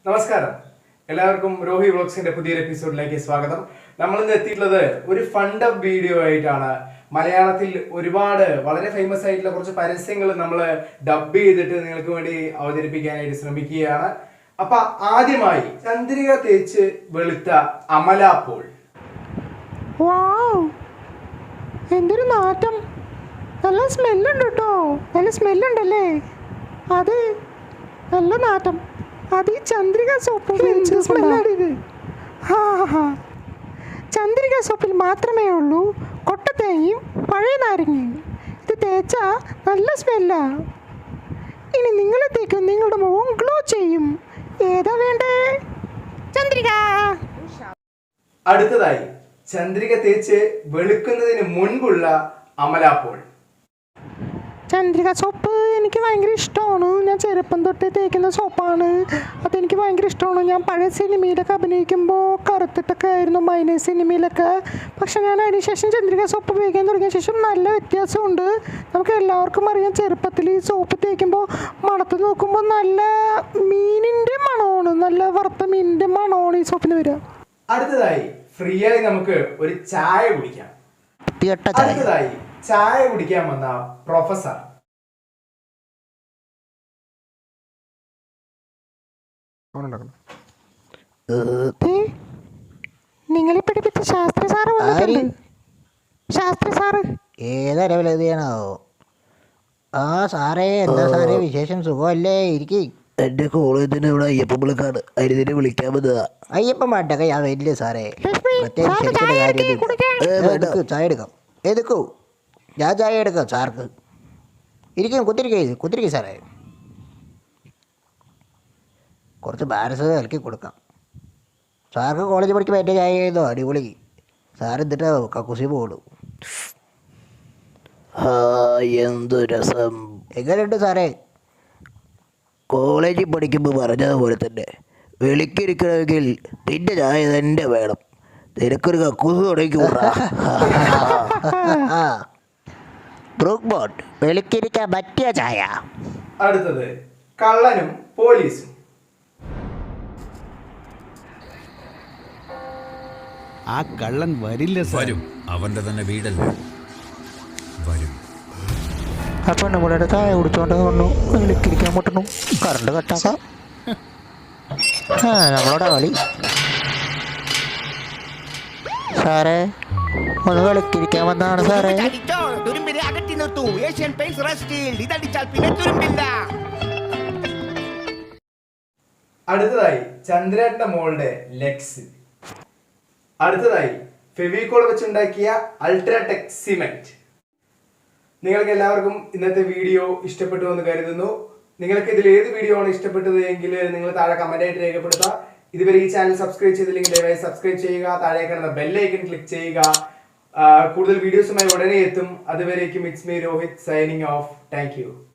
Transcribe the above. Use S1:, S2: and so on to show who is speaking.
S1: നമസ്കാരം, എല്ലാവർക്കും രോഹി വ്ളോഗ്സിന്റെ പുതിയൊരു എപ്പിസോഡിലേക്ക് സ്വാഗതം. നമ്മൾ ഇന്ന് എത്തിയിട്ടുള്ളത് ഒരു ഫണ്ട് അപ്പ് വീഡിയോ ആയിട്ടാണ്. മലയാളത്തിൽ ഒരുപാട് വളരെ ഫേമസ് ആയിട്ടുള്ള കുറച്ച് പരസ്യങ്ങൾ നമ്മൾ ഡബ് ചെയ്തിട്ട് നിങ്ങൾക്ക് വേണ്ടി അവതരിപ്പിക്കാനായിട്ട് ശ്രമിക്കുകയാണ്. അപ്പൊ ആദ്യമായി ചന്ദ്രിക തേച്ച് വെളുത്ത അമല പോൾ.
S2: എന്തൊരു നാറ്റം! നല്ല സ്മെല്ലുണ്ട് കേട്ടോ, നല്ല സ്മെല്ലുണ്ടല്ലേ? അത് നല്ല നാറ്റം. അത് ഈ ചന്ദ്രിക സോപ്പ് സ്മെല്ലാണിത്. ചന്ദ്രിക സോപ്പിൽ മാത്രമേ ഉള്ളൂ കൊട്ടത്തേങ്ങയും പഴയ നാരങ്ങയും. ഇത് തേച്ചാ നല്ല സ്മെല്ലാ. ഇനി നിങ്ങളെ തേക്കും നിങ്ങളുടെ മുഖം ഗ്ലോ ചെയ്യും. ഏതാ വേണ്ടേ? ചന്ദ്രിക.
S1: അടുത്തതായി ചന്ദ്രിക തേച്ച് വെളുക്കുന്നതിന് മുൻപുള്ള അമല പോൾ.
S2: ചന്ദ്രിക സോപ്പ് എനിക്ക് ഭയങ്കര ഇഷ്ടമാണ്. ഞാൻ ചെറുപ്പം തൊട്ടേ തേക്കുന്ന സോപ്പാണ്. അതെനിക്ക് ഭയങ്കര ഇഷ്ടമാണ്. ഞാൻ പഴയ സിനിമയിലൊക്കെ അഭിനയിക്കുമ്പോൾ കറുത്തിട്ടൊക്കെ ആയിരുന്നു മൈനസ് സിനിമയിലൊക്കെ. പക്ഷെ ഞാൻ അതിന് ശേഷം ചന്ദ്രിക സോപ്പ് ഉപയോഗിക്കാൻ തുടങ്ങിയ ശേഷം നല്ല വ്യത്യാസമുണ്ട്. നമുക്ക് എല്ലാവർക്കും അറിയാം, ചെറുപ്പത്തിൽ ഈ സോപ്പ് തേക്കുമ്പോൾ മണത്ത് നോക്കുമ്പോൾ നല്ല മീനിൻ്റെ മണമാണ്, നല്ല വറുത്ത മീനിൻ്റെ മണമാണ് ഈ സോപ്പിന് വരിക.
S1: അടുത്തതായി ഫ്രീ ആയി നമുക്ക് ഒരു ചായ കുടിക്കാം. അടുത്തതായി ചായ കുടിക്കാൻ വന്ന പ്രൊഫസർ.
S2: നിങ്ങളെ പഠിപ്പിച്ച ശാസ്ത്രി സാറ് വന്നിട്ടുണ്ട്. ശാസ്ത്രി സാറ്
S3: ഏതരവിലോ? ആ സാറേ, എന്താ സാറേ വിശേഷം? സുഖമല്ലേ? ഇരിക്കും. എൻ്റെ കോളേജിന് ഇവിടെ അയ്യപ്പൻ വിളിക്കാണ്, അതിനെ വിളിക്കാൻ പറ്റുക. അയ്യപ്പൻ പാട്ടൊക്കെ ഞാൻ വരില്ലേ സാറേ. ചായ എടുക്കാം. എടുക്കൂ, ഞാൻ ചായ എടുക്കാം സാർക്ക്. ഇരിക്കും, കുത്തിരിക്കും സാറേ. കുറച്ച് ബാലൻസ് ഇറക്കി കൊടുക്കാം സാർക്ക്. കോളേജ് പഠിക്കുമ്പോൾ എൻ്റെ ചായ ചെയ്തോ അടിപൊളി. സാർ എന്നിട്ട് കക്കൂസി പോകൂ. എന്തു രസം. എങ്ങനെയുണ്ട് സാറേ? കോളേജിൽ പഠിക്കുമ്പോൾ പറഞ്ഞതുപോലെ തന്നെ വെളിക്കിരിക്കണമെങ്കിൽ നിന്റെ ചായ തന്നെ വേണം. നിനക്കൊരു കക്കൂസ് തുടങ്ങിക്കൂടാ. ബ്രൂക്ക് ബോട്ട്, വെളിക്കിരിക്കാൻ പറ്റിയ ചായ.
S1: അടുത്തത് കള്ളനും പോലീസും.
S4: ആ കള്ളൻ വരില്ല. വരും, അവന്റെ തന്നെ വീടല്ലേ. വരും.
S3: അപ്പം നമ്മളുടെ ചായ കുടിച്ചോണ്ട് വന്നു, വെളിക്കിരിക്കാൻ മുട്ടുന്നു, കറണ്ട് കട്ടാക്കാം. നമ്മളോட കളി. സാറേ, ഒന്ന് വെളിക്കിരിക്കാൻ വന്നതാണ് സാറേ.
S1: അടുത്തതായി ചന്ദ്രേട്ടന്റെ മോളുടെ ലെഗ്സ്. അടുത്തതായി ഫെവിക്കോൾ വെച്ചുണ്ടാക്കിയ അൾട്രാടെക് സിമെന്റ്. നിങ്ങൾക്ക് എല്ലാവർക്കും ഇന്നത്തെ വീഡിയോ ഇഷ്ടപ്പെട്ടു എന്ന് കരുതുന്നു. നിങ്ങൾക്ക് ഇതിൽ ഏത് വീഡിയോ ആണ് ഇഷ്ടപ്പെട്ടത് എങ്കിൽ നിങ്ങൾ താഴെ കമന്റ് ആയിട്ട് രേഖപ്പെടുത്തുക. ഇതുവരെ ഈ ചാനൽ സബ്സ്ക്രൈബ് ചെയ്തില്ലെങ്കിൽ ദയവായി സബ്സ്ക്രൈബ് ചെയ്യുക. താഴെ കാണുന്ന ബെല്ലൈക്കൺ ക്ലിക്ക് ചെയ്യുക. കൂടുതൽ വീഡിയോസുമായി ഉടനെ എത്തും. അതുവരേക്കും it's me Rohit signing off. Thank you.